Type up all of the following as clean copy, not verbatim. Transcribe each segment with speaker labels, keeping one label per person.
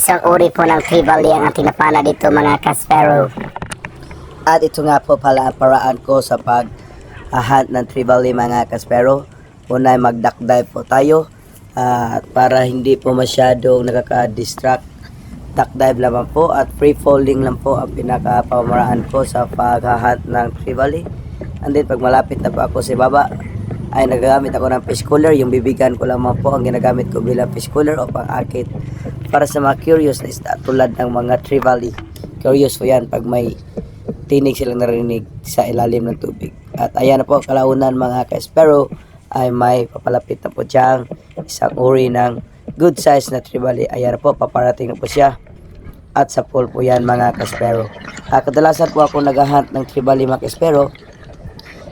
Speaker 1: Isang uri po ng trevally ang ating napana dito mga kaspero.
Speaker 2: At ito nga po pala ang paraan ko sa pag-hunt ng trevally mga kaspero. Una ay mag-duck dive po tayo at para hindi po masyadong nakaka-distract, duck dive lamang po at free falling lang po ang pinaka-pamaraan ko sa pag-hunt ng trevally. And then pag malapit na po ako sa baba ay nagagamit ako ng fish cooler. Yung bibigan ko lamang po ang ginagamit ko bilang fish cooler o pang-akit para sa mga curious na isda tulad ng mga trevally. Curious po yan pag may tinig silang narinig sa ilalim ng tubig. At ayan na po, kalaunan mga ka-espero ay may papalapit na po diyang isang uri ng good size na trevally. Ayan na po, paparating na po siya. At sa pool po yan mga ka-espero. Kadalasan po ako nag-hunt ng trevally mga ka-espero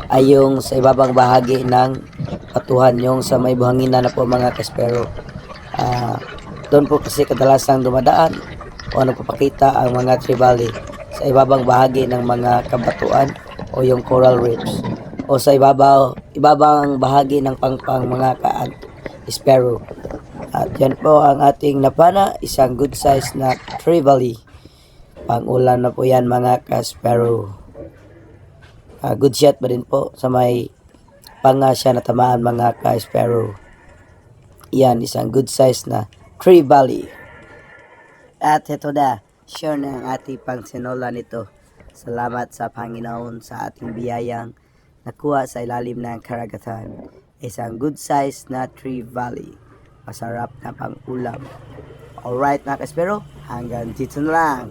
Speaker 2: ay yung sa ibabang bahagi ng patuhan, yung sa may buhangina na po mga ka-espero. Doon po kasi kadalasang dumadaan o nagpapakita ang mga trevally sa ibabang bahagi ng mga kabatuan o yung coral reefs o sa ibabang bahagi ng pangpang mga ka-espero. At yan po ang ating napana, isang good size na trevally. Pang-ulam na po yan mga ka-espero. Good shot pa din po sa may pangasya na tamaan mga ka-espero. Yan, isang good size na trevally. At ito na, sure na ang ating pangsinola nito. Salamat sa Panginoon sa ating biyayang nakuha sa ilalim ng karagatan. Isang good size na trevally. Masarap na pang-ulam. Alright mga ka-espero, hanggang dito na lang.